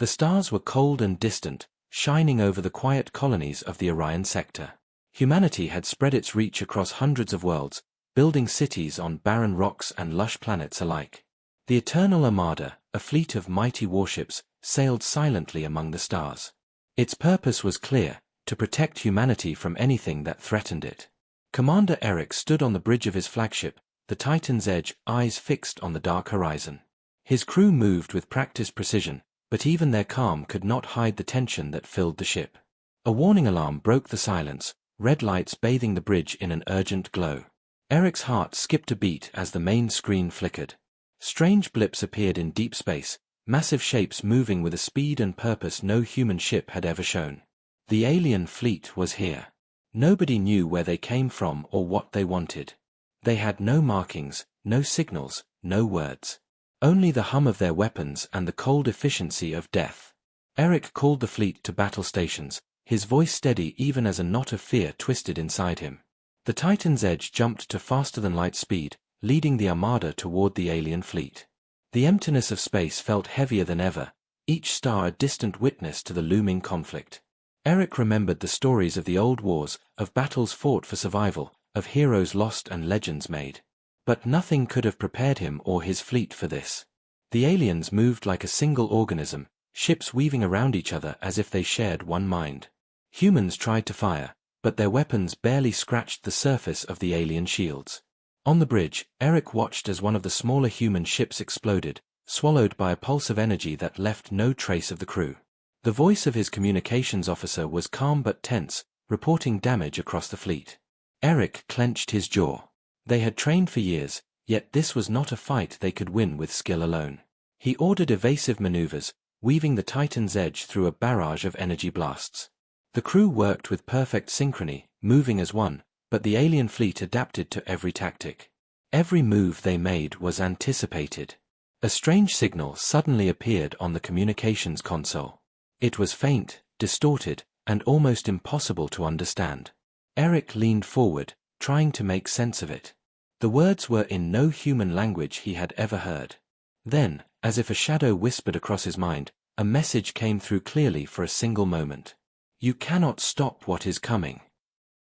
The stars were cold and distant, shining over the quiet colonies of the Orion sector. Humanity had spread its reach across hundreds of worlds, building cities on barren rocks and lush planets alike. The Eternal Armada, a fleet of mighty warships, sailed silently among the stars. Its purpose was clear: to protect humanity from anything that threatened it. Commander Eric stood on the bridge of his flagship, the Titan's Edge, eyes fixed on the dark horizon. His crew moved with practiced precision, but even their calm could not hide the tension that filled the ship. A warning alarm broke the silence, red lights bathing the bridge in an urgent glow. Eric's heart skipped a beat as the main screen flickered. Strange blips appeared in deep space, massive shapes moving with a speed and purpose no human ship had ever shown. The alien fleet was here. Nobody knew where they came from or what they wanted. They had no markings, no signals, no words. Only the hum of their weapons and the cold efficiency of death. Eric called the fleet to battle stations, his voice steady even as a knot of fear twisted inside him. The Titan's Edge jumped to faster-than-light speed, leading the Armada toward the alien fleet. The emptiness of space felt heavier than ever, each star a distant witness to the looming conflict. Eric remembered the stories of the old wars, of battles fought for survival, of heroes lost and legends made. But nothing could have prepared him or his fleet for this. The aliens moved like a single organism, ships weaving around each other as if they shared one mind. Humans tried to fire, but their weapons barely scratched the surface of the alien shields. On the bridge, Eric watched as one of the smaller human ships exploded, swallowed by a pulse of energy that left no trace of the crew. The voice of his communications officer was calm but tense, reporting damage across the fleet. Eric clenched his jaw. They had trained for years, yet this was not a fight they could win with skill alone. He ordered evasive maneuvers, weaving the Titan's Edge through a barrage of energy blasts. The crew worked with perfect synchrony, moving as one, but the alien fleet adapted to every tactic. Every move they made was anticipated. A strange signal suddenly appeared on the communications console. It was faint, distorted, and almost impossible to understand. Eric leaned forward, trying to make sense of it. The words were in no human language he had ever heard. Then, as if a shadow whispered across his mind, a message came through clearly for a single moment. "You cannot stop what is coming."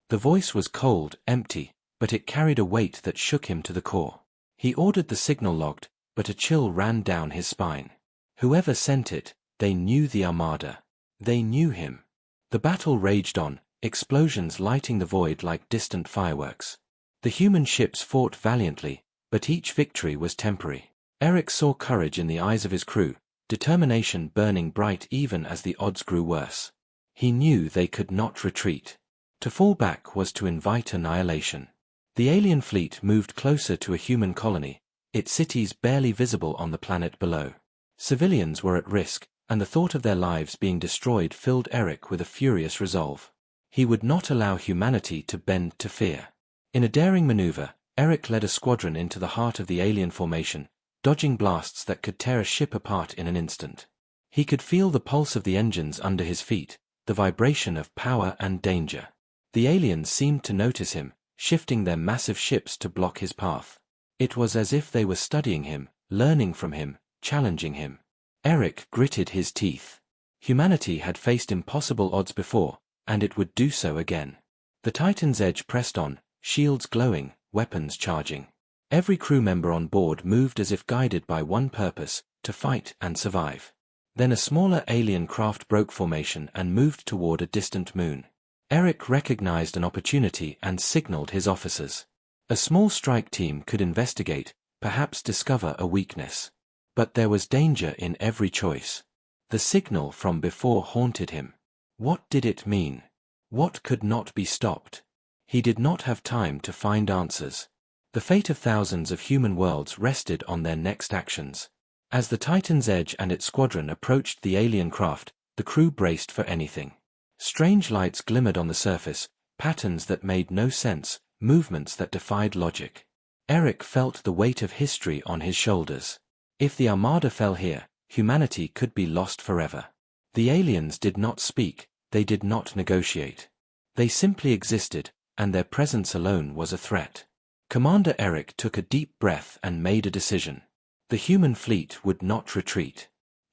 The voice was cold, empty, but it carried a weight that shook him to the core. He ordered the signal logged, but a chill ran down his spine. Whoever sent it, they knew the Armada. They knew him. The battle raged on, explosions lighting the void like distant fireworks. The human ships fought valiantly, but each victory was temporary. Eric saw courage in the eyes of his crew, determination burning bright even as the odds grew worse. He knew they could not retreat. To fall back was to invite annihilation. The alien fleet moved closer to a human colony, its cities barely visible on the planet below. Civilians were at risk, and the thought of their lives being destroyed filled Eric with a furious resolve. He would not allow humanity to bend to fear. In a daring maneuver, Eric led a squadron into the heart of the alien formation, dodging blasts that could tear a ship apart in an instant. He could feel the pulse of the engines under his feet, the vibration of power and danger. The aliens seemed to notice him, shifting their massive ships to block his path. It was as if they were studying him, learning from him, challenging him. Eric gritted his teeth. Humanity had faced impossible odds before, and it would do so again. The Titan's Edge pressed on, shields glowing, weapons charging. Every crew member on board moved as if guided by one purpose: to fight and survive. Then a smaller alien craft broke formation and moved toward a distant moon. Eric recognized an opportunity and signaled his officers. A small strike team could investigate, perhaps discover a weakness. But there was danger in every choice. The signal from before haunted him. What did it mean? What could not be stopped? He did not have time to find answers. The fate of thousands of human worlds rested on their next actions. As the Titan's Edge and its squadron approached the alien craft, the crew braced for anything. Strange lights glimmered on the surface, patterns that made no sense, movements that defied logic. Eric felt the weight of history on his shoulders. If the Armada fell here, humanity could be lost forever. The aliens did not speak, they did not negotiate. They simply existed, and their presence alone was a threat. Commander Eric took a deep breath and made a decision. The human fleet would not retreat.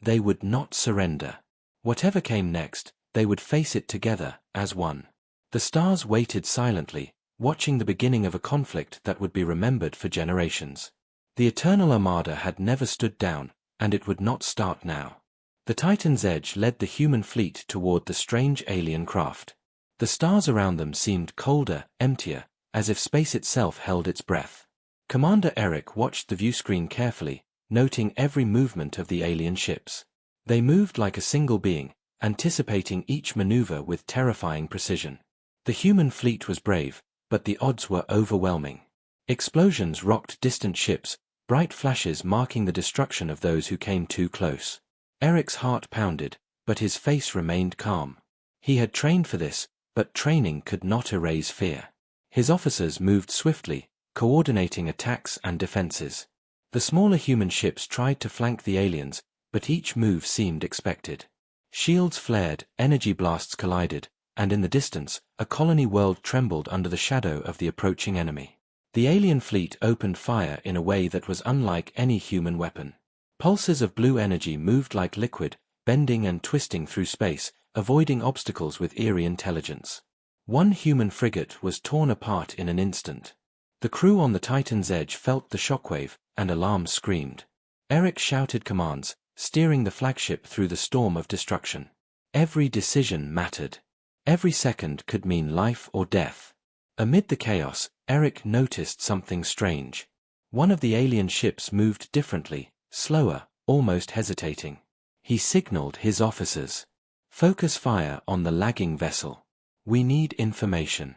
They would not surrender. Whatever came next, they would face it together, as one. The stars waited silently, watching the beginning of a conflict that would be remembered for generations. The Eternal Armada had never stood down, and it would not start now. The Titan's Edge led the human fleet toward the strange alien craft. The stars around them seemed colder, emptier, as if space itself held its breath. Commander Eric watched the viewscreen carefully, noting every movement of the alien ships. They moved like a single being, anticipating each maneuver with terrifying precision. The human fleet was brave, but the odds were overwhelming. Explosions rocked distant ships, bright flashes marking the destruction of those who came too close. Eric's heart pounded, but his face remained calm. He had trained for this, but training could not erase fear. His officers moved swiftly, coordinating attacks and defenses. The smaller human ships tried to flank the aliens, but each move seemed expected. Shields flared, energy blasts collided, and in the distance, a colony world trembled under the shadow of the approaching enemy. The alien fleet opened fire in a way that was unlike any human weapon. Pulses of blue energy moved like liquid, bending and twisting through space, avoiding obstacles with eerie intelligence. One human frigate was torn apart in an instant. The crew on the Titan's Edge felt the shockwave, and alarms screamed. Eric shouted commands, steering the flagship through the storm of destruction. Every decision mattered. Every second could mean life or death. Amid the chaos, Eric noticed something strange. One of the alien ships moved differently, slower, almost hesitating. He signaled his officers. "Focus fire on the lagging vessel. We need information."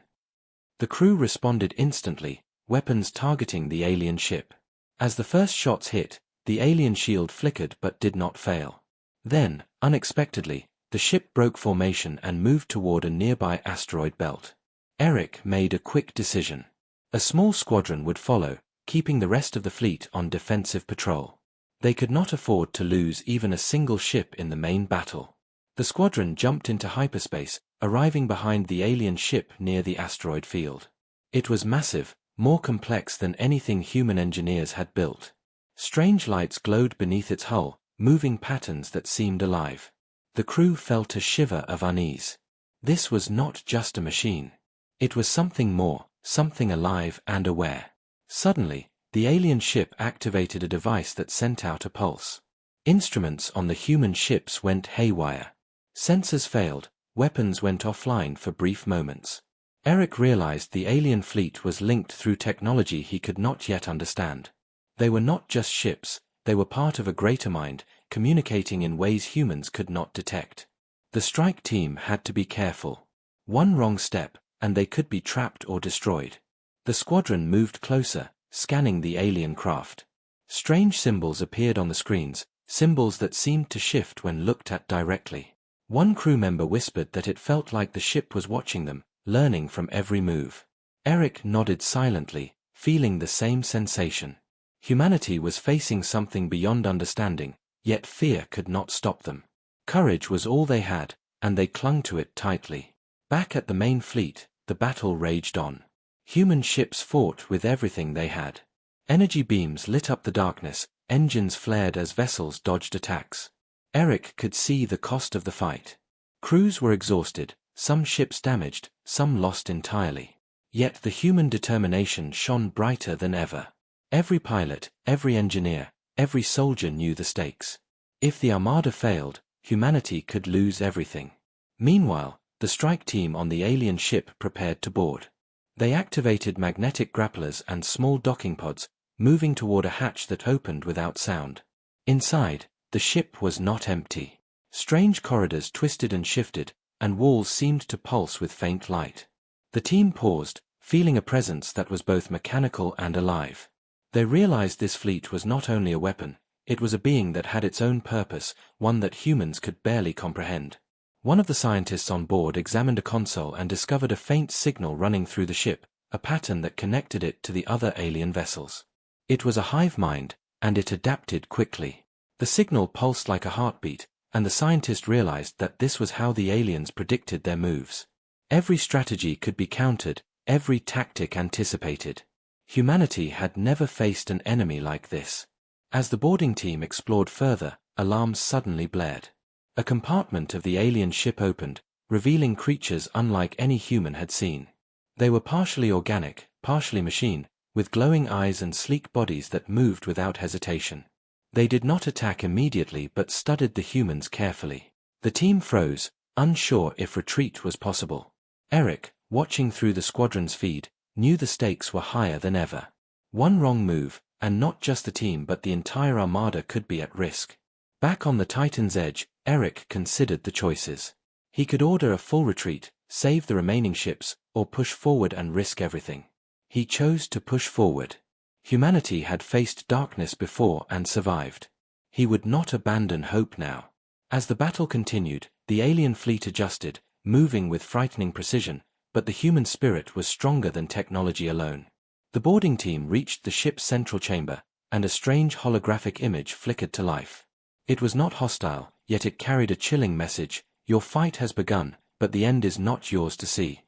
The crew responded instantly, weapons targeting the alien ship. As the first shots hit, the alien shield flickered but did not fail. Then, unexpectedly, the ship broke formation and moved toward a nearby asteroid belt. Eric made a quick decision. A small squadron would follow, keeping the rest of the fleet on defensive patrol. They could not afford to lose even a single ship in the main battle. The squadron jumped into hyperspace, arriving behind the alien ship near the asteroid field. It was massive, more complex than anything human engineers had built. Strange lights glowed beneath its hull, moving patterns that seemed alive. The crew felt a shiver of unease. This was not just a machine. It was something more, something alive and aware. Suddenly, the alien ship activated a device that sent out a pulse. Instruments on the human ships went haywire. Sensors failed, weapons went offline for brief moments. Eric realized the alien fleet was linked through technology he could not yet understand. They were not just ships, they were part of a greater mind, communicating in ways humans could not detect. The strike team had to be careful. One wrong step, and they could be trapped or destroyed. The squadron moved closer, scanning the alien craft. Strange symbols appeared on the screens, symbols that seemed to shift when looked at directly. One crew member whispered that it felt like the ship was watching them, learning from every move. Eric nodded silently, feeling the same sensation. Humanity was facing something beyond understanding, yet fear could not stop them. Courage was all they had, and they clung to it tightly. Back at the main fleet, the battle raged on. Human ships fought with everything they had. Energy beams lit up the darkness, engines flared as vessels dodged attacks. Eric could see the cost of the fight. Crews were exhausted, some ships damaged, some lost entirely. Yet the human determination shone brighter than ever. Every pilot, every engineer, every soldier knew the stakes. If the Armada failed, humanity could lose everything. Meanwhile, the strike team on the alien ship prepared to board. They activated magnetic grapplers and small docking pods, moving toward a hatch that opened without sound. Inside, the ship was not empty. Strange corridors twisted and shifted, and walls seemed to pulse with faint light. The team paused, feeling a presence that was both mechanical and alive. They realized this fleet was not only a weapon, it was a being that had its own purpose, one that humans could barely comprehend. One of the scientists on board examined a console and discovered a faint signal running through the ship, a pattern that connected it to the other alien vessels. It was a hive mind, and it adapted quickly. The signal pulsed like a heartbeat, and the scientist realized that this was how the aliens predicted their moves. Every strategy could be countered, every tactic anticipated. Humanity had never faced an enemy like this. As the boarding team explored further, alarms suddenly blared. A compartment of the alien ship opened, revealing creatures unlike any human had seen. They were partially organic, partially machine, with glowing eyes and sleek bodies that moved without hesitation. They did not attack immediately but studied the humans carefully. The team froze, unsure if retreat was possible. Eric, watching through the squadron's feed, knew the stakes were higher than ever. One wrong move, and not just the team but the entire armada could be at risk. Back on the Titan's edge, Eric considered the choices. He could order a full retreat, save the remaining ships, or push forward and risk everything. He chose to push forward. Humanity had faced darkness before and survived. He would not abandon hope now. As the battle continued, the alien fleet adjusted, moving with frightening precision, but the human spirit was stronger than technology alone. The boarding team reached the ship's central chamber, and a strange holographic image flickered to life. It was not hostile, yet it carried a chilling message: your fight has begun, but the end is not yours to see.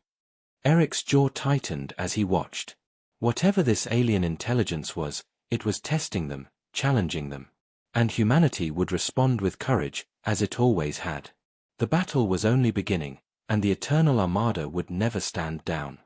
Eric's jaw tightened as he watched. Whatever this alien intelligence was, it was testing them, challenging them. And humanity would respond with courage, as it always had. The battle was only beginning, and the Eternal Armada would never stand down.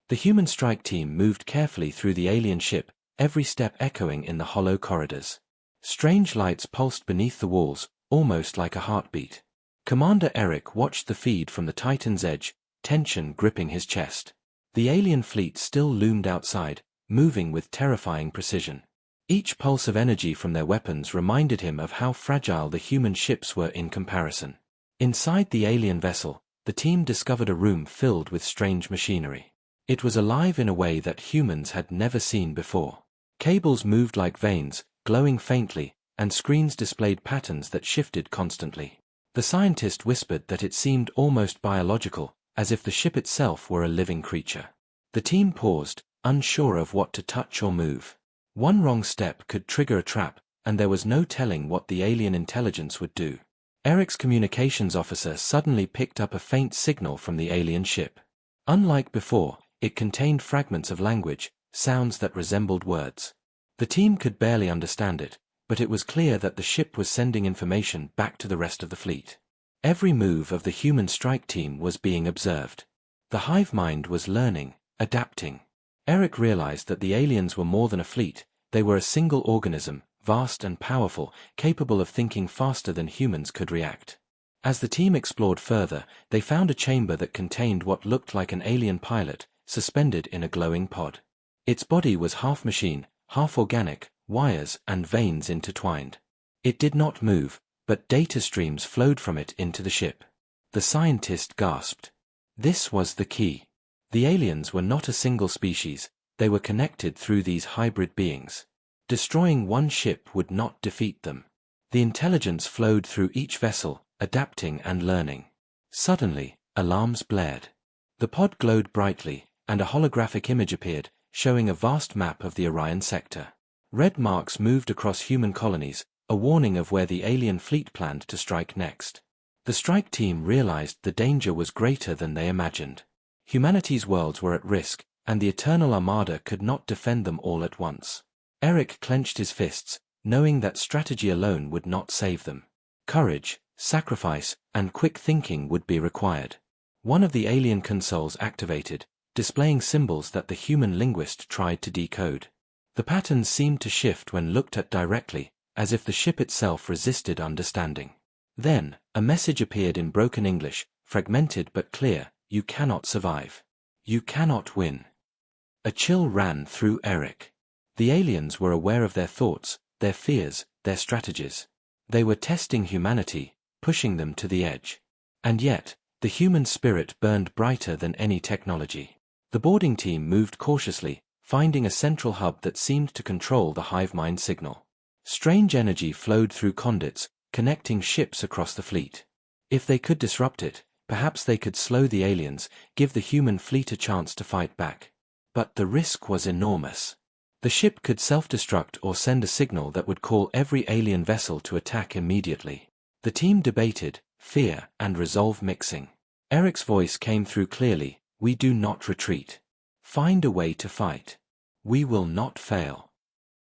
The human strike team moved carefully through the alien ship, every step echoing in the hollow corridors. Strange lights pulsed beneath the walls, almost like a heartbeat. Commander Eric watched the feed from the Titan's edge, tension gripping his chest. The alien fleet still loomed outside, moving with terrifying precision. Each pulse of energy from their weapons reminded him of how fragile the human ships were in comparison. Inside the alien vessel, the team discovered a room filled with strange machinery. It was alive in a way that humans had never seen before. Cables moved like veins, glowing faintly, and screens displayed patterns that shifted constantly. The scientist whispered that it seemed almost biological, as if the ship itself were a living creature. The team paused, unsure of what to touch or move. One wrong step could trigger a trap, and there was no telling what the alien intelligence would do. Eric's communications officer suddenly picked up a faint signal from the alien ship. Unlike before, it contained fragments of language, sounds that resembled words. The team could barely understand it, but it was clear that the ship was sending information back to the rest of the fleet. Every move of the human strike team was being observed. The hive mind was learning, adapting. Eric realized that the aliens were more than a fleet, they were a single organism, vast and powerful, capable of thinking faster than humans could react. As the team explored further, they found a chamber that contained what looked like an alien pilot, suspended in a glowing pod. Its body was half machine, half organic, wires and veins intertwined. It did not move, but data streams flowed from it into the ship. The scientist gasped. This was the key. The aliens were not a single species, they were connected through these hybrid beings. Destroying one ship would not defeat them. The intelligence flowed through each vessel, adapting and learning. Suddenly, alarms blared. The pod glowed brightly, and a holographic image appeared, showing a vast map of the Orion sector. Red marks moved across human colonies, a warning of where the alien fleet planned to strike next. The strike team realized the danger was greater than they imagined. Humanity's worlds were at risk, and the Eternal Armada could not defend them all at once. Eric clenched his fists, knowing that strategy alone would not save them. Courage, sacrifice, and quick thinking would be required. One of the alien consoles activated, displaying symbols that the human linguist tried to decode. The patterns seemed to shift when looked at directly, as if the ship itself resisted understanding. Then, a message appeared in broken English, fragmented but clear: you cannot survive. You cannot win. A chill ran through Eric. The aliens were aware of their thoughts, their fears, their strategies. They were testing humanity, pushing them to the edge. And yet, the human spirit burned brighter than any technology. The boarding team moved cautiously, finding a central hub that seemed to control the hive mind signal. Strange energy flowed through conduits, connecting ships across the fleet. If they could disrupt it, perhaps they could slow the aliens, give the human fleet a chance to fight back. But the risk was enormous. The ship could self-destruct or send a signal that would call every alien vessel to attack immediately. The team debated, fear and resolve mixing. Eric's voice came through clearly: we do not retreat. Find a way to fight. We will not fail.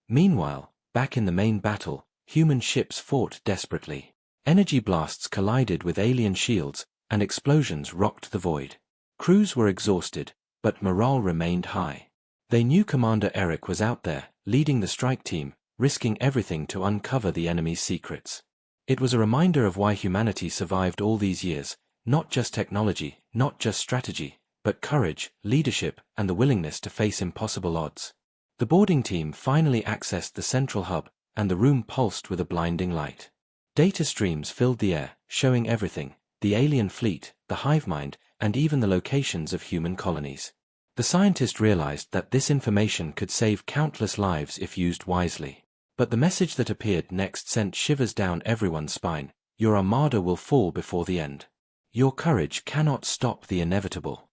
Meanwhile, back in the main battle, human ships fought desperately. Energy blasts collided with alien shields, and explosions rocked the void. Crews were exhausted, but morale remained high. They knew Commander Eric was out there, leading the strike team, risking everything to uncover the enemy's secrets. It was a reminder of why humanity survived all these years, not just technology, not just strategy, but courage, leadership, and the willingness to face impossible odds. The boarding team finally accessed the central hub, and the room pulsed with a blinding light. Data streams filled the air, showing everything: the alien fleet, the hive mind, and even the locations of human colonies. The scientist realized that this information could save countless lives if used wisely. But the message that appeared next sent shivers down everyone's spine. Your armada will fall before the end. Your courage cannot stop the inevitable.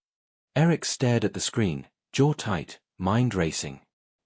Eric stared at the screen, jaw tight, mind racing.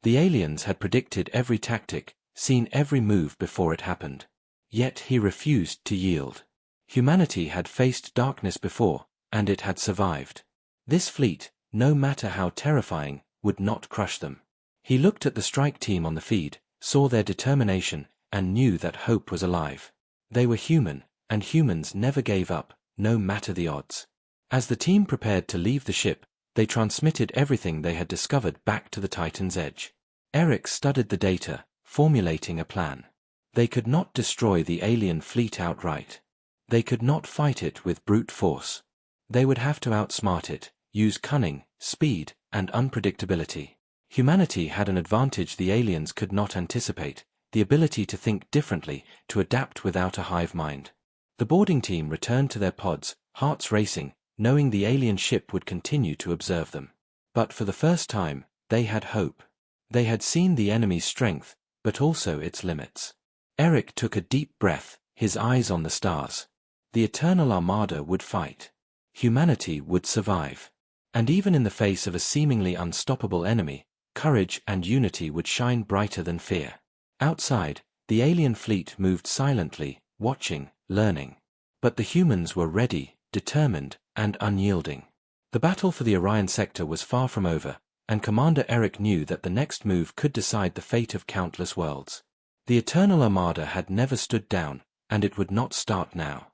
The aliens had predicted every tactic, seen every move before it happened. Yet he refused to yield. Humanity had faced darkness before, and it had survived. This fleet, no matter how terrifying, would not crush them. He looked at the strike team on the feed, saw their determination, and knew that hope was alive. They were human, and humans never gave up, no matter the odds. As the team prepared to leave the ship, they transmitted everything they had discovered back to the Titan's edge. Eric studied the data, formulating a plan. They could not destroy the alien fleet outright. They could not fight it with brute force. They would have to outsmart it, use cunning, speed, and unpredictability. Humanity had an advantage the aliens could not anticipate: the ability to think differently, to adapt without a hive mind. The boarding team returned to their pods, hearts racing, knowing the alien ship would continue to observe them. But for the first time, they had hope. They had seen the enemy's strength, but also its limits. Eric took a deep breath, his eyes on the stars. The Eternal Armada would fight. Humanity would survive. And even in the face of a seemingly unstoppable enemy, courage and unity would shine brighter than fear. Outside, the alien fleet moved silently, watching, learning. But the humans were ready, determined, and unyielding. The battle for the Orion sector was far from over, and Commander Eric knew that the next move could decide the fate of countless worlds. The Eternal Armada had never stood down, and it would not start now.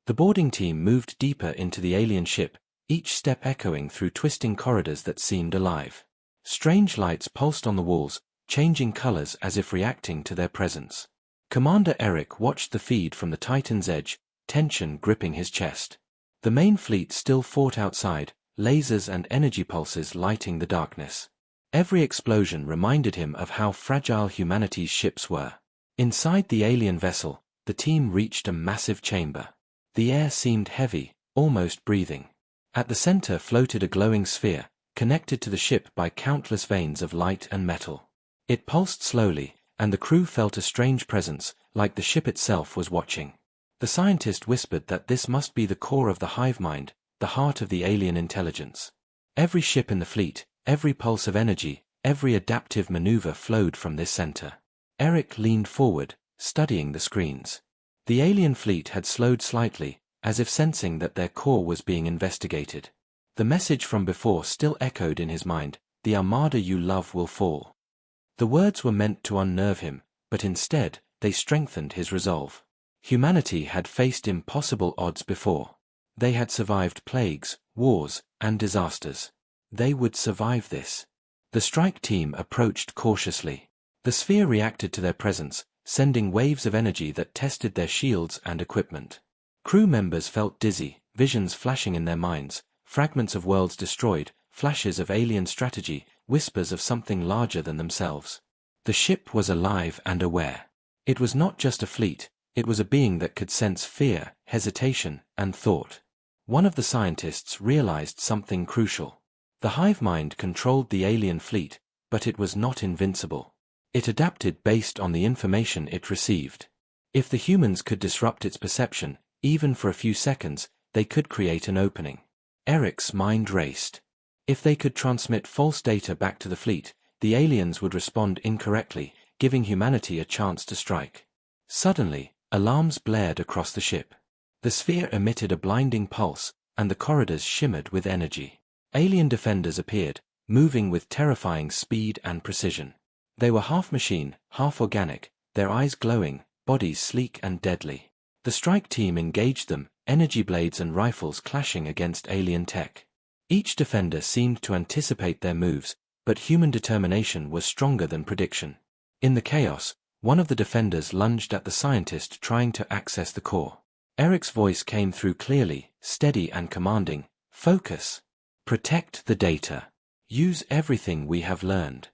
The boarding team moved deeper into the alien ship, each step echoing through twisting corridors that seemed alive. Strange lights pulsed on the walls, changing colors as if reacting to their presence. Commander Eric watched the feed from the Titan's edge, tension gripping his chest. The main fleet still fought outside, lasers and energy pulses lighting the darkness. Every explosion reminded him of how fragile humanity's ships were. Inside the alien vessel, the team reached a massive chamber. The air seemed heavy, almost breathing. At the center floated a glowing sphere, connected to the ship by countless veins of light and metal. It pulsed slowly, and the crew felt a strange presence, like the ship itself was watching. The scientist whispered that this must be the core of the hive mind, the heart of the alien intelligence. Every ship in the fleet, every pulse of energy, every adaptive maneuver flowed from this center. Eric leaned forward, studying the screens. The alien fleet had slowed slightly, as if sensing that their core was being investigated. The message from before still echoed in his mind: the armada you love will fall. The words were meant to unnerve him, but instead, they strengthened his resolve. Humanity had faced impossible odds before. They had survived plagues, wars, and disasters. They would survive this. The strike team approached cautiously. The sphere reacted to their presence, sending waves of energy that tested their shields and equipment. Crew members felt dizzy, visions flashing in their minds, fragments of worlds destroyed, flashes of alien strategy, whispers of something larger than themselves. The ship was alive and aware. It was not just a fleet, it was a being that could sense fear, hesitation, and thought. One of the scientists realized something crucial. The hive mind controlled the alien fleet, but it was not invincible. It adapted based on the information it received. If the humans could disrupt its perception, even for a few seconds, they could create an opening. Eric's mind raced. If they could transmit false data back to the fleet, the aliens would respond incorrectly, giving humanity a chance to strike. Suddenly, alarms blared across the ship. The sphere emitted a blinding pulse, and the corridors shimmered with energy. Alien defenders appeared, moving with terrifying speed and precision. They were half machine, half organic, their eyes glowing, bodies sleek and deadly. The strike team engaged them, energy blades and rifles clashing against alien tech. Each defender seemed to anticipate their moves, but human determination was stronger than prediction. In the chaos, one of the defenders lunged at the scientist trying to access the core. Eric's voice came through clearly, steady and commanding. Focus. Protect the data. Use everything we have learned.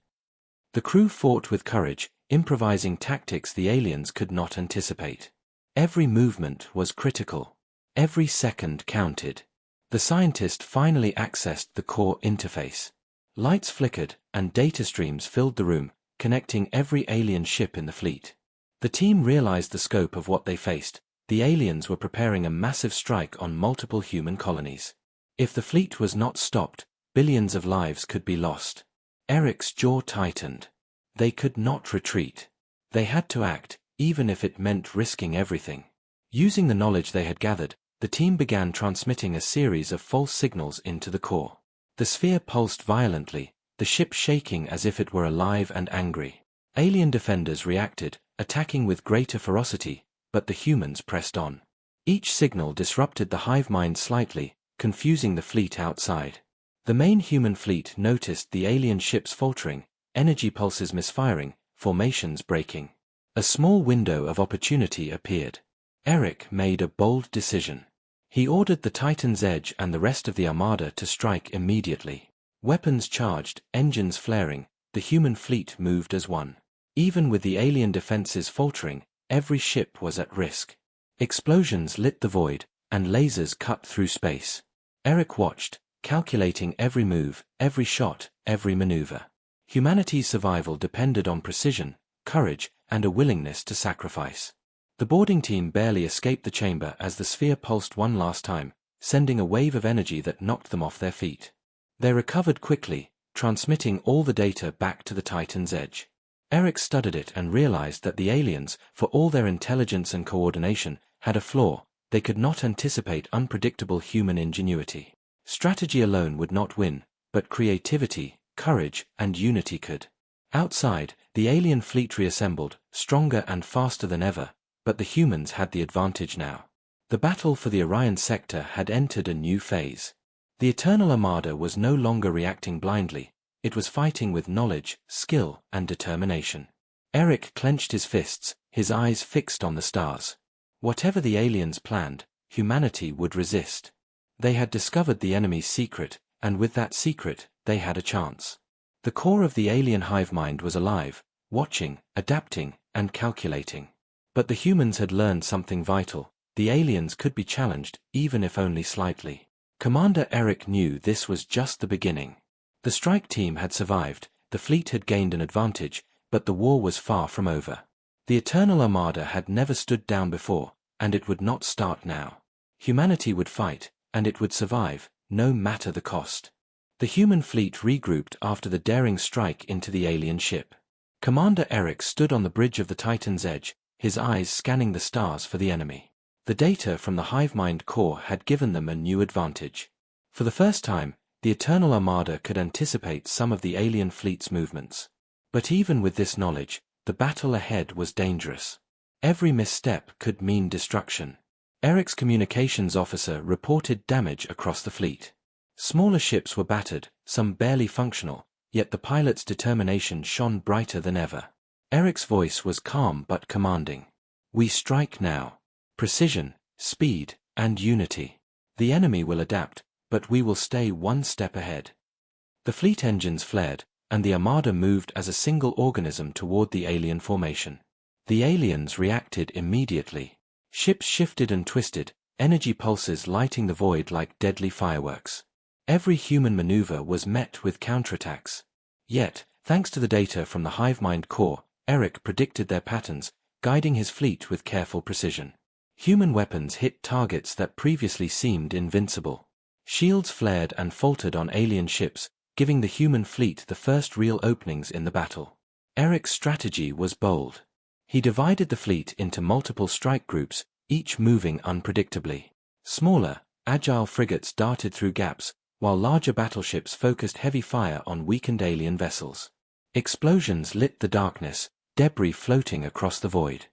The crew fought with courage, improvising tactics the aliens could not anticipate. Every movement was critical. Every second counted. The scientist finally accessed the core interface. Lights flickered, and data streams filled the room, connecting every alien ship in the fleet. The team realized the scope of what they faced. The aliens were preparing a massive strike on multiple human colonies. If the fleet was not stopped, billions of lives could be lost. Eric's jaw tightened. They could not retreat. They had to act, even if it meant risking everything. Using the knowledge they had gathered, the team began transmitting a series of false signals into the core. The sphere pulsed violently, the ship shaking as if it were alive and angry. Alien defenders reacted, attacking with greater ferocity, but the humans pressed on. Each signal disrupted the hive mind slightly, confusing the fleet outside. The main human fleet noticed the alien ships faltering, energy pulses misfiring, formations breaking. A small window of opportunity appeared. Eric made a bold decision. He ordered the Titan's Edge and the rest of the armada to strike immediately. Weapons charged, engines flaring, the human fleet moved as one. Even with the alien defenses faltering, every ship was at risk. Explosions lit the void, and lasers cut through space. Eric watched, calculating every move, every shot, every maneuver. Humanity's survival depended on precision, courage, and a willingness to sacrifice. The boarding team barely escaped the chamber as the sphere pulsed one last time, sending a wave of energy that knocked them off their feet. They recovered quickly, transmitting all the data back to the Titan's Edge. Eric studied it and realized that the aliens, for all their intelligence and coordination, had a flaw. They could not anticipate unpredictable human ingenuity. Strategy alone would not win, but creativity, courage, and unity could. Outside, the alien fleet reassembled, stronger and faster than ever, but the humans had the advantage now. The battle for the Orion sector had entered a new phase. The Eternal Armada was no longer reacting blindly, it was fighting with knowledge, skill, and determination. Eric clenched his fists, his eyes fixed on the stars. Whatever the aliens planned, humanity would resist. They had discovered the enemy's secret, and with that secret, they had a chance. The core of the alien hive mind was alive, watching, adapting, and calculating. But the humans had learned something vital. The aliens could be challenged, even if only slightly. Commander Eric knew this was just the beginning. The strike team had survived, the fleet had gained an advantage, but the war was far from over. The Eternal Armada had never stood down before, and it would not start now. Humanity would fight, and it would survive, no matter the cost. The human fleet regrouped after the daring strike into the alien ship. Commander Eric stood on the bridge of the Titan's Edge, his eyes scanning the stars for the enemy. The data from the Hivemind core had given them a new advantage. For the first time, the Eternal Armada could anticipate some of the alien fleet's movements. But even with this knowledge, the battle ahead was dangerous. Every misstep could mean destruction. Eric's communications officer reported damage across the fleet. Smaller ships were battered, some barely functional, yet the pilot's determination shone brighter than ever. Eric's voice was calm but commanding. We strike now. Precision, speed, and unity. The enemy will adapt, but we will stay one step ahead. The fleet engines flared, and the Armada moved as a single organism toward the alien formation. The aliens reacted immediately. Ships shifted and twisted, energy pulses lighting the void like deadly fireworks. Every human maneuver was met with counterattacks. Yet, thanks to the data from the Hivemind core, Eric predicted their patterns, guiding his fleet with careful precision. Human weapons hit targets that previously seemed invincible. Shields flared and faltered on alien ships, giving the human fleet the first real openings in the battle. Eric's strategy was bold. He divided the fleet into multiple strike groups, each moving unpredictably. Smaller, agile frigates darted through gaps, while larger battleships focused heavy fire on weakened alien vessels. Explosions lit the darkness, debris floating across the void.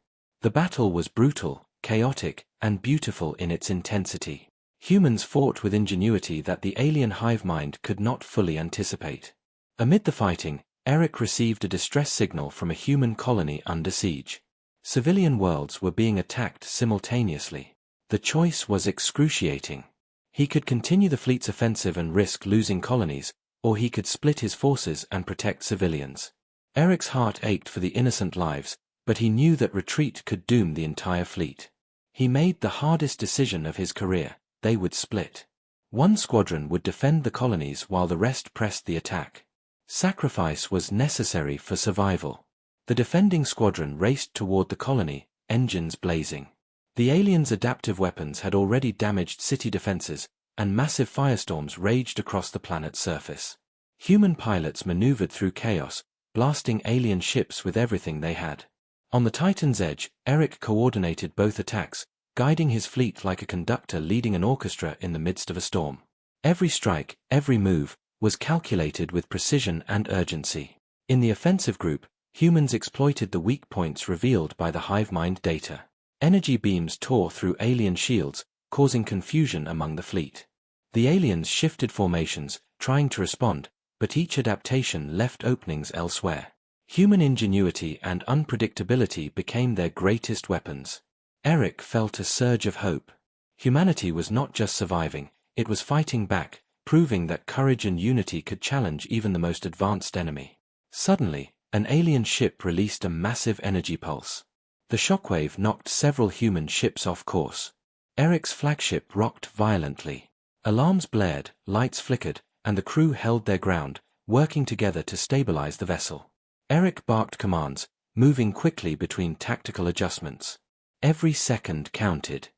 The battle was brutal, chaotic, and beautiful in its intensity. Humans fought with ingenuity that the alien hive mind could not fully anticipate. Amid the fighting, Eric received a distress signal from a human colony under siege. Civilian worlds were being attacked simultaneously. The choice was excruciating. He could continue the fleet's offensive and risk losing colonies, or he could split his forces and protect civilians. Eric's heart ached for the innocent lives, but he knew that retreat could doom the entire fleet. He made the hardest decision of his career: they would split. One squadron would defend the colonies while the rest pressed the attack. Sacrifice was necessary for survival. The defending squadron raced toward the colony, engines blazing. The aliens' adaptive weapons had already damaged city defenses, and massive firestorms raged across the planet's surface. Human pilots maneuvered through chaos, blasting alien ships with everything they had. On the Titan's edge, Eric coordinated both attacks, guiding his fleet like a conductor leading an orchestra in the midst of a storm. Every strike, every move, was calculated with precision and urgency. In the offensive group, humans exploited the weak points revealed by the hive mind data. Energy beams tore through alien shields, causing confusion among the fleet. The aliens shifted formations, trying to respond, but each adaptation left openings elsewhere. Human ingenuity and unpredictability became their greatest weapons. Eric felt a surge of hope. Humanity was not just surviving, it was fighting back, proving that courage and unity could challenge even the most advanced enemy. Suddenly, an alien ship released a massive energy pulse. The shockwave knocked several human ships off course. Eric's flagship rocked violently. Alarms blared, lights flickered, and the crew held their ground, working together to stabilize the vessel. Eric barked commands, moving quickly between tactical adjustments. Every second counted.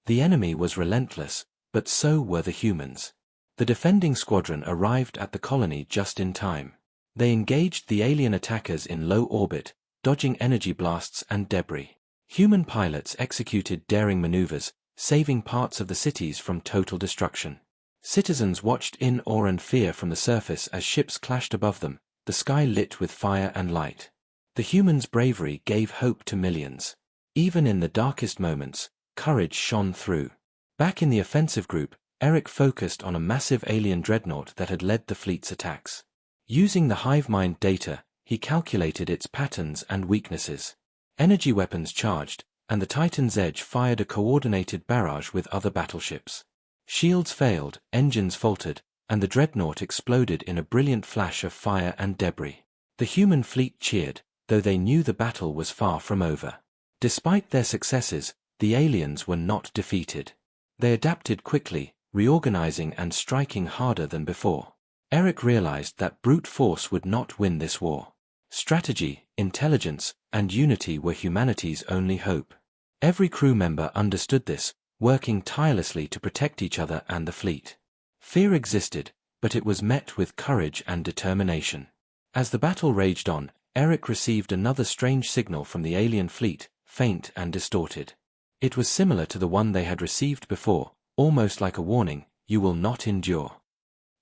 The enemy was relentless, but so were the humans. The defending squadron arrived at the colony just in time. They engaged the alien attackers in low orbit, dodging energy blasts and debris. Human pilots executed daring maneuvers, saving parts of the cities from total destruction. Citizens watched in awe and fear from the surface as ships clashed above them, the sky lit with fire and light. The humans' bravery gave hope to millions. Even in the darkest moments, courage shone through. Back in the offensive group, Eric focused on a massive alien dreadnought that had led the fleet's attacks. Using the hive mind data, he calculated its patterns and weaknesses. Energy weapons charged, and the Titan's edge fired a coordinated barrage with other battleships. Shields failed, engines faltered, and the dreadnought exploded in a brilliant flash of fire and debris. The human fleet cheered, though they knew the battle was far from over. Despite their successes, the aliens were not defeated. They adapted quickly, reorganizing and striking harder than before. Eric realized that brute force would not win this war. Strategy, intelligence, and unity were humanity's only hope. Every crew member understood this, working tirelessly to protect each other and the fleet. Fear existed, but it was met with courage and determination. As the battle raged on, Eric received another strange signal from the alien fleet, faint and distorted. It was similar to the one they had received before, almost like a warning: "You will not endure."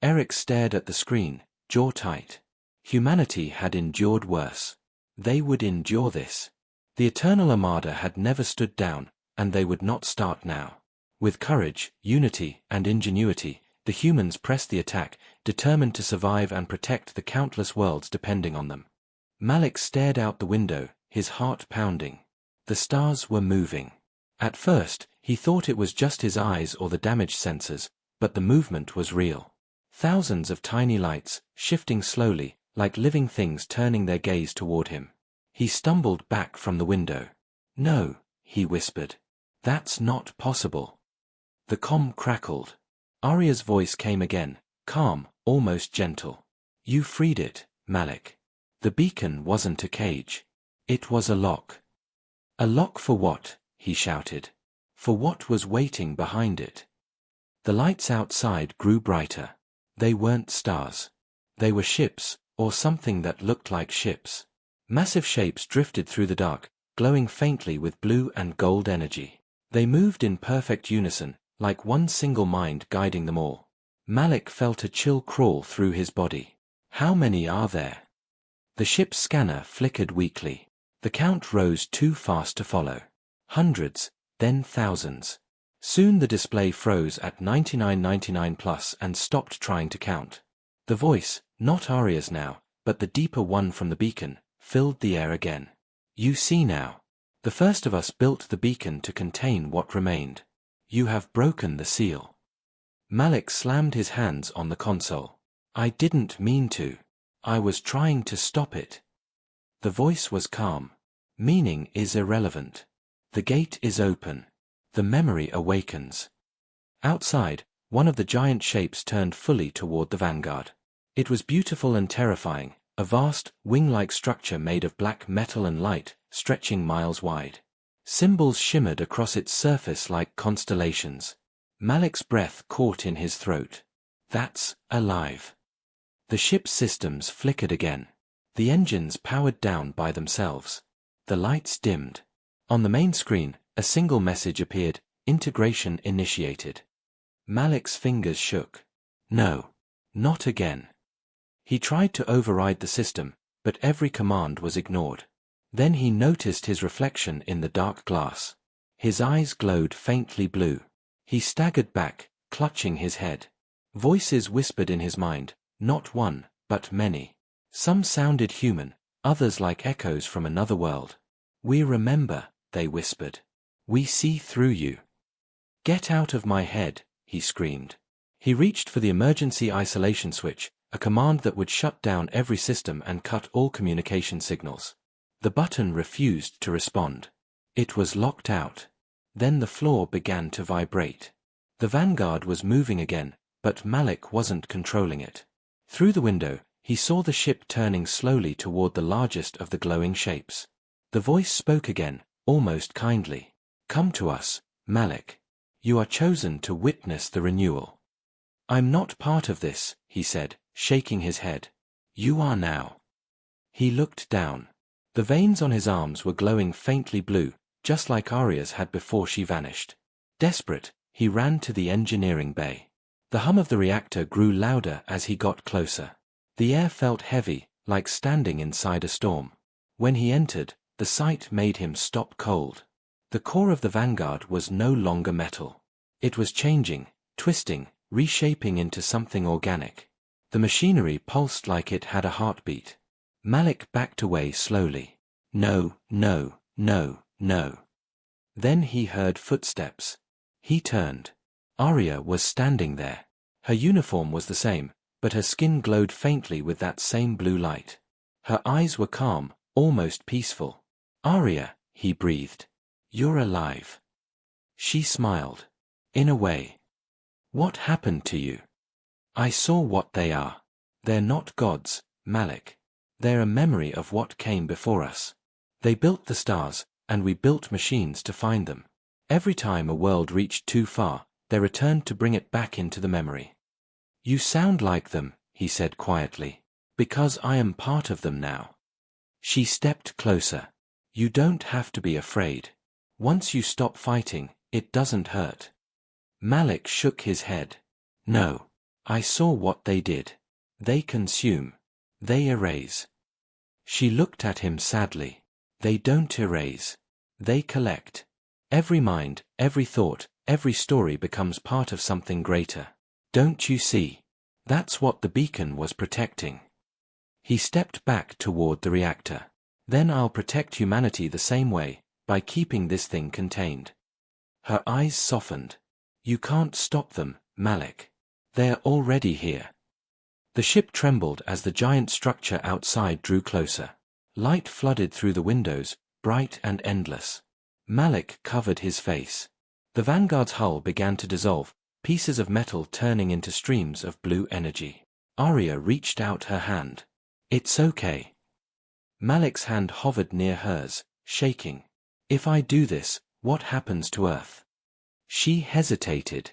Eric stared at the screen, jaw tight. Humanity had endured worse. They would endure this. The Eternal Armada had never stood down, and they would not start now. With courage, unity, and ingenuity, the humans pressed the attack, determined to survive and protect the countless worlds depending on them. Malik stared out the window, his heart pounding. The stars were moving. At first, he thought it was just his eyes or the damaged sensors, but the movement was real. Thousands of tiny lights, shifting slowly, like living things turning their gaze toward him. He stumbled back from the window. "No," he whispered. "That's not possible." The comm crackled. Arya's voice came again, calm, almost gentle. "You freed it, Malik. The beacon wasn't a cage. It was a lock." "A lock for what?" he shouted. "For what was waiting behind it." The lights outside grew brighter. They weren't stars. They were ships, or something that looked like ships. Massive shapes drifted through the dark, glowing faintly with blue and gold energy. They moved in perfect unison, like one single mind guiding them all. Malik felt a chill crawl through his body. "How many are there?" The ship's scanner flickered weakly. The count rose too fast to follow. Hundreds, then thousands. Soon the display froze at 99.99 plus and stopped trying to count. The voice, not Arya's now, but the deeper one from the beacon, filled the air again. You see now. The first of us built the beacon to contain what remained. You have broken the seal. Malik slammed his hands on the console. I didn't mean to. I was trying to stop it. The voice was calm. Meaning is irrelevant. The gate is open. The memory awakens. Outside, one of the giant shapes turned fully toward the vanguard. It was beautiful and terrifying, a vast, wing-like structure made of black metal and light, stretching miles wide. Symbols shimmered across its surface like constellations. Malik's breath caught in his throat. That's alive. The ship's systems flickered again. The engines powered down by themselves. The lights dimmed. On the main screen, a single message appeared, integration initiated. Malik's fingers shook. No. Not again. He tried to override the system, but every command was ignored. Then he noticed his reflection in the dark glass. His eyes glowed faintly blue. He staggered back, clutching his head. Voices whispered in his mind, not one, but many. Some sounded human, others like echoes from another world. We remember, they whispered. We see through you. Get out of my head, he screamed. He reached for the emergency isolation switch, a command that would shut down every system and cut all communication signals. The button refused to respond. It was locked out. Then the floor began to vibrate. The vanguard was moving again, but Malik wasn't controlling it. Through the window, he saw the ship turning slowly toward the largest of the glowing shapes. The voice spoke again, almost kindly. Come to us, Malik. You are chosen to witness the renewal. I'm not part of this, he said, shaking his head. You are now. He looked down. The veins on his arms were glowing faintly blue, just like Arya's had before she vanished. Desperate, he ran to the engineering bay. The hum of the reactor grew louder as he got closer. The air felt heavy, like standing inside a storm. When he entered, the sight made him stop cold. The core of the vanguard was no longer metal. It was changing, twisting, reshaping into something organic. The machinery pulsed like it had a heartbeat. Malik backed away slowly. No, no, no, no. Then he heard footsteps. He turned. Arya was standing there. Her uniform was the same, but her skin glowed faintly with that same blue light. Her eyes were calm, almost peaceful. Arya, he breathed. You're alive. She smiled. In a way. What happened to you? I saw what they are. They're not gods, Malik. They're a memory of what came before us. They built the stars, and we built machines to find them. Every time a world reached too far, they returned to bring it back into the memory. You sound like them, he said quietly. Because I am part of them now. She stepped closer. You don't have to be afraid. Once you stop fighting, it doesn't hurt. Malik shook his head. No. I saw what they did. They consume. They erase. She looked at him sadly. They don't erase. They collect. Every mind, every thought, every story becomes part of something greater. Don't you see? That's what the beacon was protecting. He stepped back toward the reactor. Then I'll protect humanity the same way, by keeping this thing contained. Her eyes softened. You can't stop them, Malik. They're already here. The ship trembled as the giant structure outside drew closer. Light flooded through the windows, bright and endless. Malik covered his face. The Vanguard's hull began to dissolve, pieces of metal turning into streams of blue energy. Arya reached out her hand. It's okay. Malik's hand hovered near hers, shaking. If I do this, what happens to Earth? She hesitated.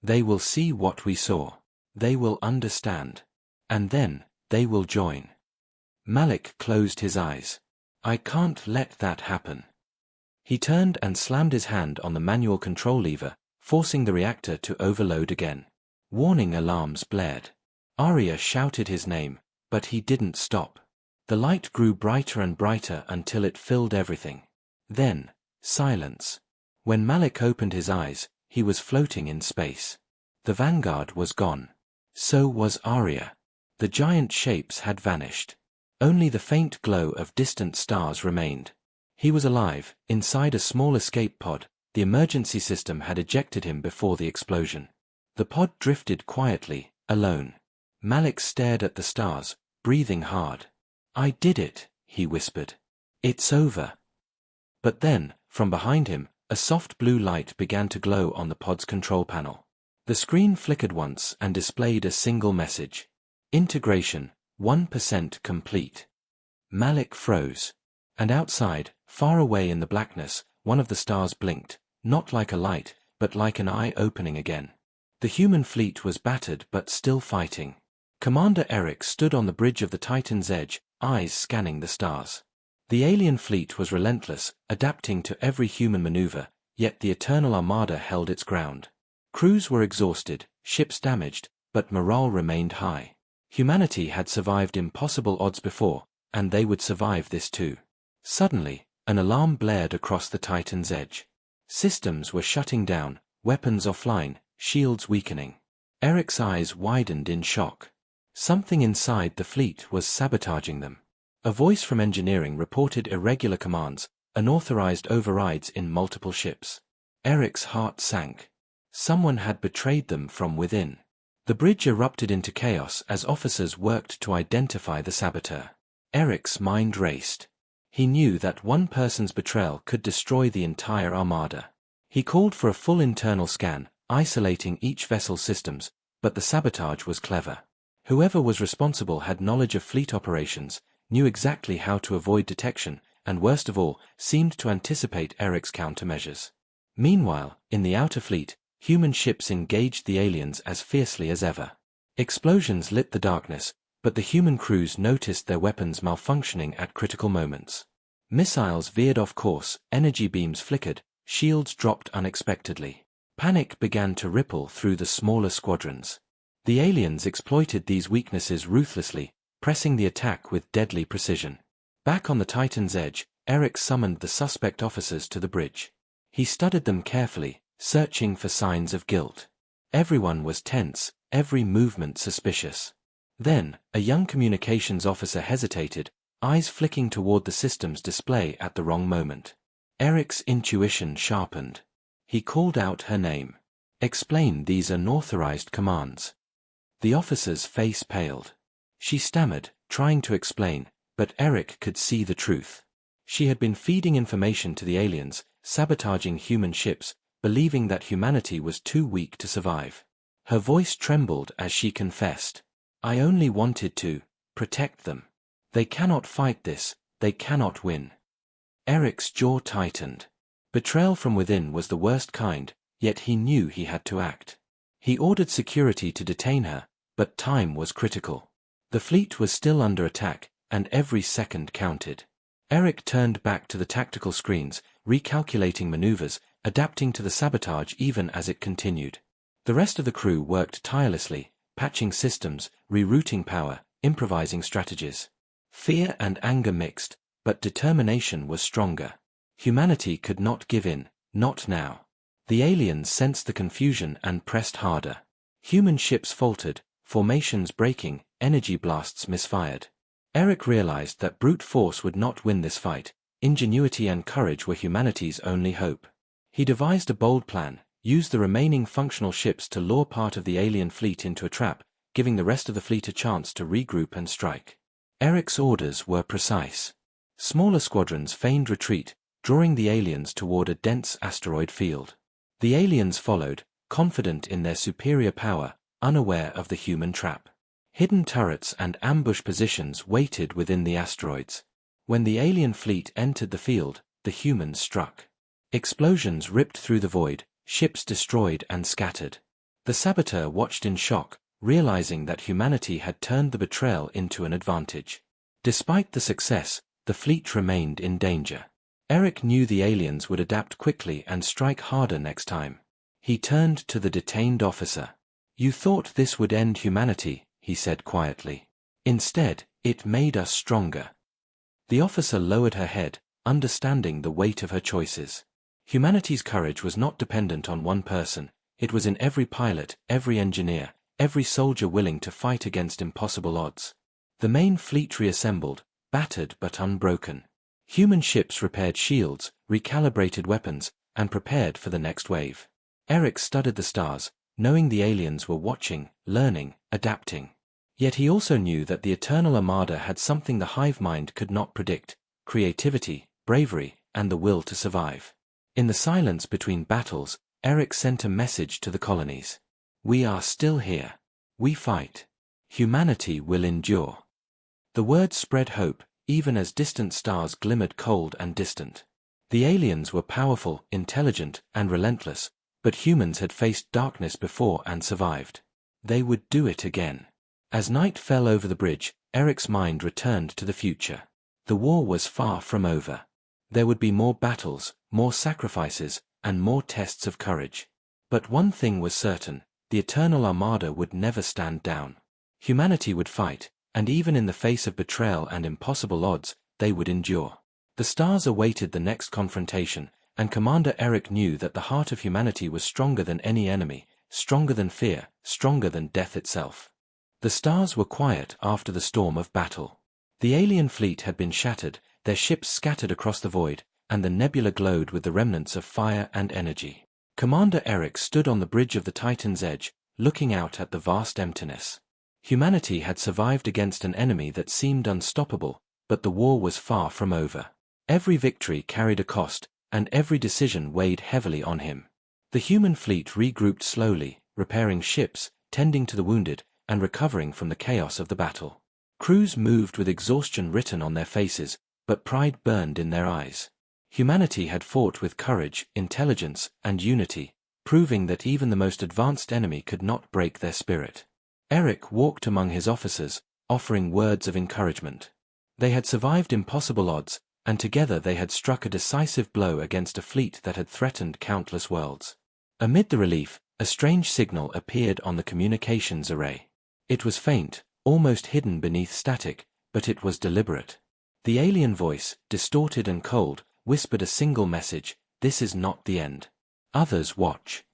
They will see what we saw. They will understand. And then, they will join. Malik closed his eyes. I can't let that happen. He turned and slammed his hand on the manual control lever, forcing the reactor to overload again. Warning alarms blared. Arya shouted his name, but he didn't stop. The light grew brighter and brighter until it filled everything. Then, silence. When Malik opened his eyes, he was floating in space. The Vanguard was gone. So was Arya. The giant shapes had vanished. Only the faint glow of distant stars remained. He was alive, inside a small escape pod. The emergency system had ejected him before the explosion. The pod drifted quietly, alone. Malik stared at the stars, breathing hard. "I did it," he whispered. "It's over." But then, from behind him, a soft blue light began to glow on the pod's control panel. The screen flickered once and displayed a single message. Integration, 1% complete. Malik froze. And outside, far away in the blackness, one of the stars blinked, not like a light, but like an eye opening again. The human fleet was battered but still fighting. Commander Eric stood on the bridge of the Titan's edge, eyes scanning the stars. The alien fleet was relentless, adapting to every human maneuver, yet the Eternal Armada held its ground. Crews were exhausted, ships damaged, but morale remained high. Humanity had survived impossible odds before, and they would survive this too. Suddenly, an alarm blared across the Titan's edge. Systems were shutting down, weapons offline, shields weakening. Eric's eyes widened in shock. Something inside the fleet was sabotaging them. A voice from engineering reported irregular commands, unauthorized overrides in multiple ships. Eric's heart sank. Someone had betrayed them from within. The bridge erupted into chaos as officers worked to identify the saboteur. Eric's mind raced. He knew that one person's betrayal could destroy the entire armada. He called for a full internal scan, isolating each vessel's systems, but the sabotage was clever. Whoever was responsible had knowledge of fleet operations, knew exactly how to avoid detection, and worst of all, seemed to anticipate Eric's countermeasures. Meanwhile, in the outer fleet, human ships engaged the aliens as fiercely as ever. Explosions lit the darkness, but the human crews noticed their weapons malfunctioning at critical moments. Missiles veered off course, energy beams flickered, shields dropped unexpectedly. Panic began to ripple through the smaller squadrons. The aliens exploited these weaknesses ruthlessly, pressing the attack with deadly precision. Back on the Titan's edge, Eric summoned the suspect officers to the bridge. He studied them carefully, searching for signs of guilt. Everyone was tense, every movement suspicious. Then, a young communications officer hesitated, eyes flicking toward the system's display at the wrong moment. Eric's intuition sharpened. He called out her name. "Explain these unauthorized commands." The officer's face paled. She stammered, trying to explain, but Eric could see the truth. She had been feeding information to the aliens, sabotaging human ships, believing that humanity was too weak to survive. Her voice trembled as she confessed. "I only wanted to protect them. They cannot fight this, they cannot win." Eric's jaw tightened. Betrayal from within was the worst kind, yet he knew he had to act. He ordered security to detain her, but time was critical. The fleet was still under attack, and every second counted. Eric turned back to the tactical screens, recalculating maneuvers, adapting to the sabotage even as it continued. The rest of the crew worked tirelessly, patching systems, rerouting power, improvising strategies. Fear and anger mixed, but determination was stronger. Humanity could not give in, not now. The aliens sensed the confusion and pressed harder. Human ships faltered, formations breaking, energy blasts misfired. Eric realized that brute force would not win this fight. Ingenuity and courage were humanity's only hope. He devised a bold plan, used the remaining functional ships to lure part of the alien fleet into a trap, giving the rest of the fleet a chance to regroup and strike. Eric's orders were precise. Smaller squadrons feigned retreat, drawing the aliens toward a dense asteroid field. The aliens followed, confident in their superior power, unaware of the human trap. Hidden turrets and ambush positions waited within the asteroids. When the alien fleet entered the field, the humans struck. Explosions ripped through the void, ships destroyed and scattered. The saboteur watched in shock, realizing that humanity had turned the betrayal into an advantage. Despite the success, the fleet remained in danger. Eric knew the aliens would adapt quickly and strike harder next time. He turned to the detained officer. "You thought this would end humanity," he said quietly. "Instead, it made us stronger." The officer lowered her head, understanding the weight of her choices. Humanity's courage was not dependent on one person, it was in every pilot, every engineer, every soldier willing to fight against impossible odds. The main fleet reassembled, battered but unbroken. Human ships repaired shields, recalibrated weapons, and prepared for the next wave. Eric studied the stars, knowing the aliens were watching, learning, adapting. Yet he also knew that the Eternal Armada had something the hive mind could not predict: creativity, bravery, and the will to survive. In the silence between battles, Eric sent a message to the colonies. "We are still here. We fight. Humanity will endure." The words spread hope, even as distant stars glimmered cold and distant. The aliens were powerful, intelligent, and relentless, but humans had faced darkness before and survived. They would do it again. As night fell over the bridge, Eric's mind returned to the future. The war was far from over. There would be more battles, more sacrifices, and more tests of courage. But one thing was certain: the Eternal Armada would never stand down. Humanity would fight, and even in the face of betrayal and impossible odds, they would endure. The stars awaited the next confrontation, and Commander Eric knew that the heart of humanity was stronger than any enemy, stronger than fear, stronger than death itself. The stars were quiet after the storm of battle. The alien fleet had been shattered, their ships scattered across the void, and the nebula glowed with the remnants of fire and energy. Commander Eric stood on the bridge of the Titan's edge, looking out at the vast emptiness. Humanity had survived against an enemy that seemed unstoppable, but the war was far from over. Every victory carried a cost, and every decision weighed heavily on him. The human fleet regrouped slowly, repairing ships, tending to the wounded, and recovering from the chaos of the battle. Crews moved with exhaustion written on their faces, but pride burned in their eyes. Humanity had fought with courage, intelligence, and unity, proving that even the most advanced enemy could not break their spirit. Eric walked among his officers, offering words of encouragement. They had survived impossible odds, and together they had struck a decisive blow against a fleet that had threatened countless worlds. Amid the relief, a strange signal appeared on the communications array. It was faint, almost hidden beneath static, but it was deliberate. The alien voice, distorted and cold, whispered a single message: "This is not the end. Others watch."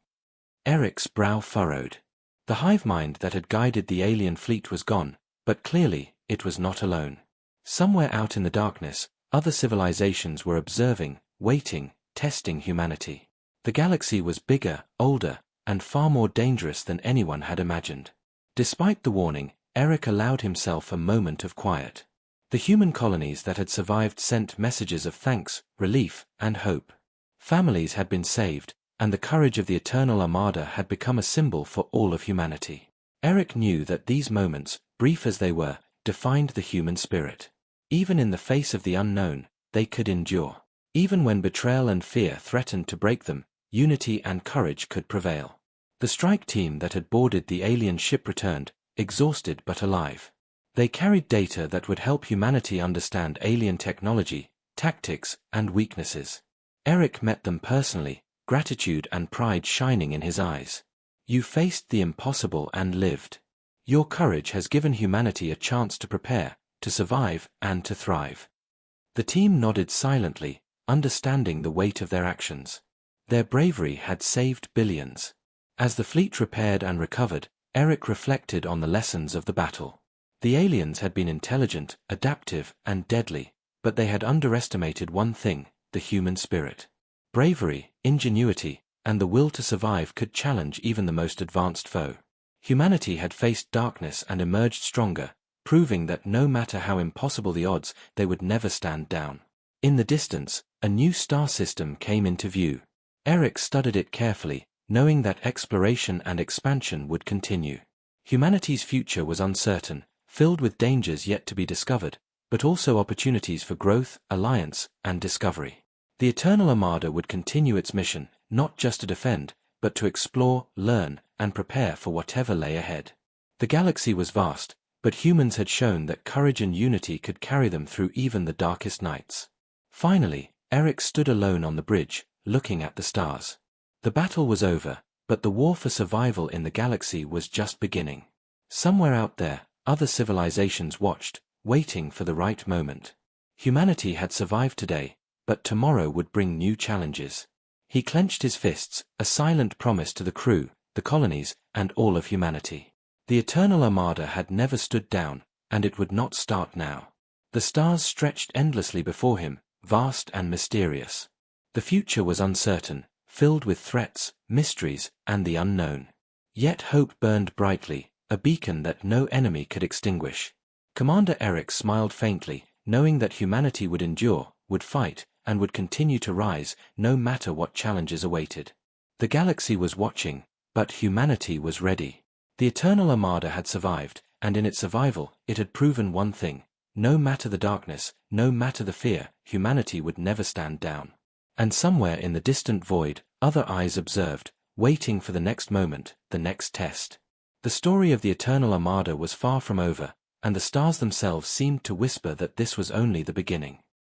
Eric's brow furrowed. The hive mind that had guided the alien fleet was gone, but clearly, it was not alone. Somewhere out in the darkness, other civilizations were observing, waiting, testing humanity. The galaxy was bigger, older, and far more dangerous than anyone had imagined. Despite the warning, Eric allowed himself a moment of quiet. The human colonies that had survived sent messages of thanks, relief, and hope. Families had been saved, and the courage of the Eternal Armada had become a symbol for all of humanity. Eric knew that these moments, brief as they were, defined the human spirit. Even in the face of the unknown, they could endure. Even when betrayal and fear threatened to break them, unity and courage could prevail. The strike team that had boarded the alien ship returned, exhausted but alive. They carried data that would help humanity understand alien technology, tactics, and weaknesses. Eric met them personally, gratitude and pride shining in his eyes. "You faced the impossible and lived. Your courage has given humanity a chance to prepare, to survive, and to thrive." The team nodded silently, understanding the weight of their actions. Their bravery had saved billions. As the fleet repaired and recovered, Eric reflected on the lessons of the battle. The aliens had been intelligent, adaptive, and deadly, but they had underestimated one thing: the human spirit. Bravery, ingenuity, and the will to survive could challenge even the most advanced foe. Humanity had faced darkness and emerged stronger, proving that no matter how impossible the odds, they would never stand down. In the distance, a new star system came into view. Eric studied it carefully, knowing that exploration and expansion would continue. Humanity's future was uncertain, filled with dangers yet to be discovered, but also opportunities for growth, alliance, and discovery. The Eternal Armada would continue its mission, not just to defend, but to explore, learn, and prepare for whatever lay ahead. The galaxy was vast, but humans had shown that courage and unity could carry them through even the darkest nights. Finally, Eric stood alone on the bridge, looking at the stars. The battle was over, but the war for survival in the galaxy was just beginning. Somewhere out there, other civilizations watched, waiting for the right moment. Humanity had survived today, but tomorrow would bring new challenges. He clenched his fists, a silent promise to the crew, the colonies, and all of humanity. The Eternal Armada had never stood down, and it would not start now. The stars stretched endlessly before him, vast and mysterious. The future was uncertain, filled with threats, mysteries, and the unknown. Yet hope burned brightly, a beacon that no enemy could extinguish. Commander Eric smiled faintly, knowing that humanity would endure, would fight, and would continue to rise, no matter what challenges awaited. The galaxy was watching, but humanity was ready. The Eternal Armada had survived, and in its survival, it had proven one thing: no matter the darkness, no matter the fear, humanity would never stand down. And somewhere in the distant void, other eyes observed, waiting for the next moment, the next test. The story of the Eternal Armada was far from over, and the stars themselves seemed to whisper that this was only the beginning.